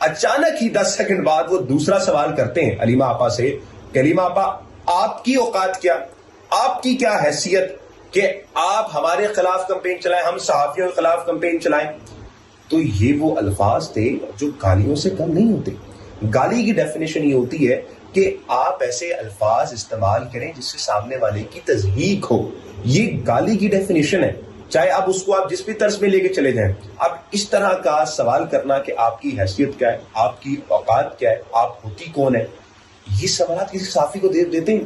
اچانک ہی 10 سیکنڈ بعد وہ دوسرا سوال کرتے ہیں علیمہ آپا سے کہ علیمہ آپا آپ کی اوقات کیا، آپ کی کیا حیثیت کہ آپ ہمارے خلاف کمپین چلائیں، ہم صحافیوں کے خلاف کمپین چلائیں. تو یہ وہ الفاظ تھے جو گالیوں سے کم نہیں ہوتے. گالی کی ڈیفینیشن یہ ہوتی ہے کہ آپ ایسے الفاظ استعمال کریں جس سے سامنے والے کی تضحیق ہو. یہ گالی کی ڈیفینیشن ہے، چاہے آپ اس کو آپ جس بھی طرز میں لے کے چلے جائیں. اب اس طرح کا سوال کرنا کہ آپ کی حیثیت کیا ہے، آپ کی اوقات کیا ہے، آپ ہوتی کون ہے، یہ سوالات کسی صحافی کو دیتے ہیں.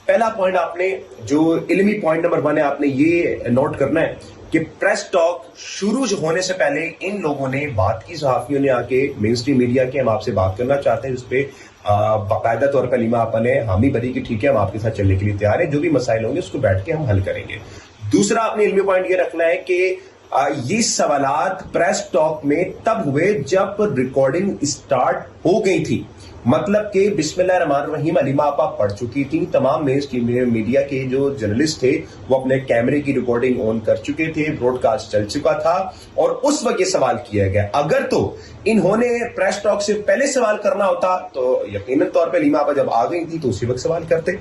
پہلا پوائنٹ آپ نے جو علمی پوائنٹ نمبر 1 ہے، آپ نے یہ نوٹ کرنا ہے کہ پریس ٹاک شروع ہونے سے پہلے ان لوگوں نے بات کی، صحافیوں نے آ کے مین اسٹریم میڈیا کے ہم آپ سے بات کرنا چاہتے ہیں، اس پہ باقاعدہ طور پر علیمہ آپا نے حامی بھری کی ٹھیک ہے ہم آپ کے ساتھ چلنے کے لیے تیار ہیں، جو بھی مسائل ہوں گے اس کو بیٹھ کے ہم حل کریں گے. دوسرا آپ نے علمی پوائنٹ یہ رکھنا ہے کہ یہ سوالات پریس ٹاک میں تب ہوئے جب ریکارڈنگ اسٹارٹ ہو گئی تھی. مطلب کہ بسم اللہ الرحمن الرحیم علیمہ آپا پڑھ چکی تھی، تمام مین اسٹریم میڈیا کے جو جرنلسٹ تھے وہ اپنے کیمرے کی ریکارڈنگ آن کر چکے تھے، براڈ کاسٹ چل چکا تھا اور اس وقت یہ سوال کیا گیا. اگر تو انہوں نے پریس ٹاک سے پہلے سوال کرنا ہوتا تو یقیناً طور پہ علیمہ آپا جب آ گئی تھی تو اسی وقت سوال کرتے.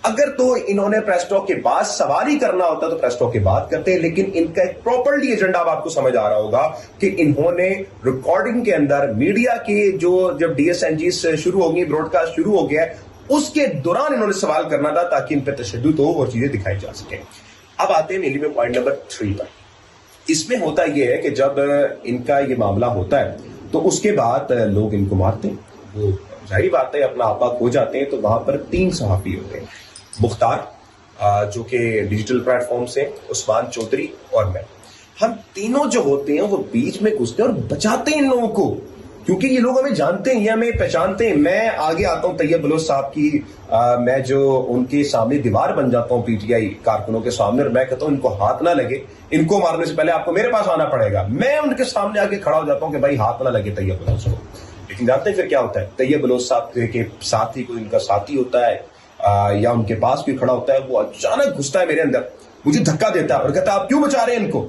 اگر تو انہوں نے پریس ٹاک کے بعد سوال ہی کرنا ہوتا تو پریس ٹاک کے بعد کرتے. لیکن ان کا ایک پراپرلی ایجنڈا آپ کو سمجھ آ رہا ہوگا کہ انہوں نے ریکارڈنگ کے اندر میڈیا کے جو جب ڈی ایس این جی شروع ہو گئی، براڈ کاسٹ شروع ہو گیا، اس کے دوران انہوں نے سوال کرنا تھا تاکہ ان پہ تشدد ہو اور چیزیں دکھائی جا سکیں. اب آتے ہیں علمی پوائنٹ نمبر 3 پر. اس میں ہوتا یہ ہے کہ جب ان کا یہ معاملہ ہوتا ہے تو اس کے بعد لوگ ان کو مارتے ہیں. وہ ظاہری بات ہے اپنا آپا کھو جاتے ہیں. تو وہاں پر 3 صحافی ہوتے ہیں، مختار جو کہ ڈیجیٹل پلیٹ فارم سے، عثمان چودھری اور میں. ہم تینوں جو ہوتے ہیں وہ بیچ میں گھستے ہیں اور بچاتے ہیں ان لوگوں کو، کیونکہ یہ لوگ ہمیں جانتے ہیں، یہ ہمیں پہچانتے ہیں. میں آگے آتا ہوں طیب بلوچ صاحب کی، میں جو ان کے سامنے دیوار بن جاتا ہوں پی ٹی آئی کارکنوں کے سامنے، اور میں کہتا ہوں ان کو ہاتھ نہ لگے، ان کو مارنے سے پہلے آپ کو میرے پاس آنا پڑے گا. میں ان کے سامنے آگے کھڑا ہو جاتا ہوں کہ بھائی ہاتھ نہ لگے طیب بلوچ کو. لیکن جانتے ہیں پھر کیا ہوتا ہے؟ طیب بلوچ صاحب کے ساتھ ہی کوئی ان کا ساتھی ہوتا ہے یا ان کے پاس کوئی کھڑا ہوتا ہے، وہ اچانک گھستا ہے میرے اندر، مجھے دھکا دیتا ہے اور کہتا ہے آپ کیوں بچا رہے ہیں ان کو؟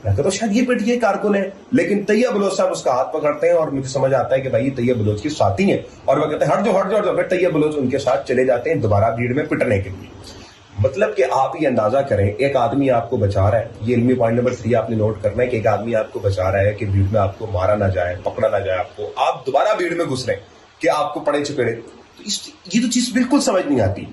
میں کہتا ہوں شاید یہ پیٹی کارکن ہے. لیکن طیب بلوچ صاحب اس کا ہاتھ پکڑتے ہیں اور مجھے سمجھ آتا ہے کہ بھائی طیب بلوچ کی ساتھی ہیں، اور وہ کہتے ہیں ہٹ جاؤ. پھر طیب بلوچ ان کے ساتھ چلے جاتے ہیں دوبارہ بھیڑ میں پٹنے کے لیے. مطلب کہ آپ یہ اندازہ کریں، ایک آدمی آپ کو بچا رہا ہے. یہ علمی پوائنٹ نمبر 3 آپ نے نوٹ کرنا ہے کہ ایک آدمی آپ کو بچا رہا ہے کہ بھیڑ میں آپ کو مارا نہ جائے، پکڑا نہ جائے آپ کو، آپ دوبارہ بھیڑ میں گھس رہے ہیں کہ آپ کو پڑے چپیڑے. تو یہ تو چیز بالکل سمجھ نہیں آتی.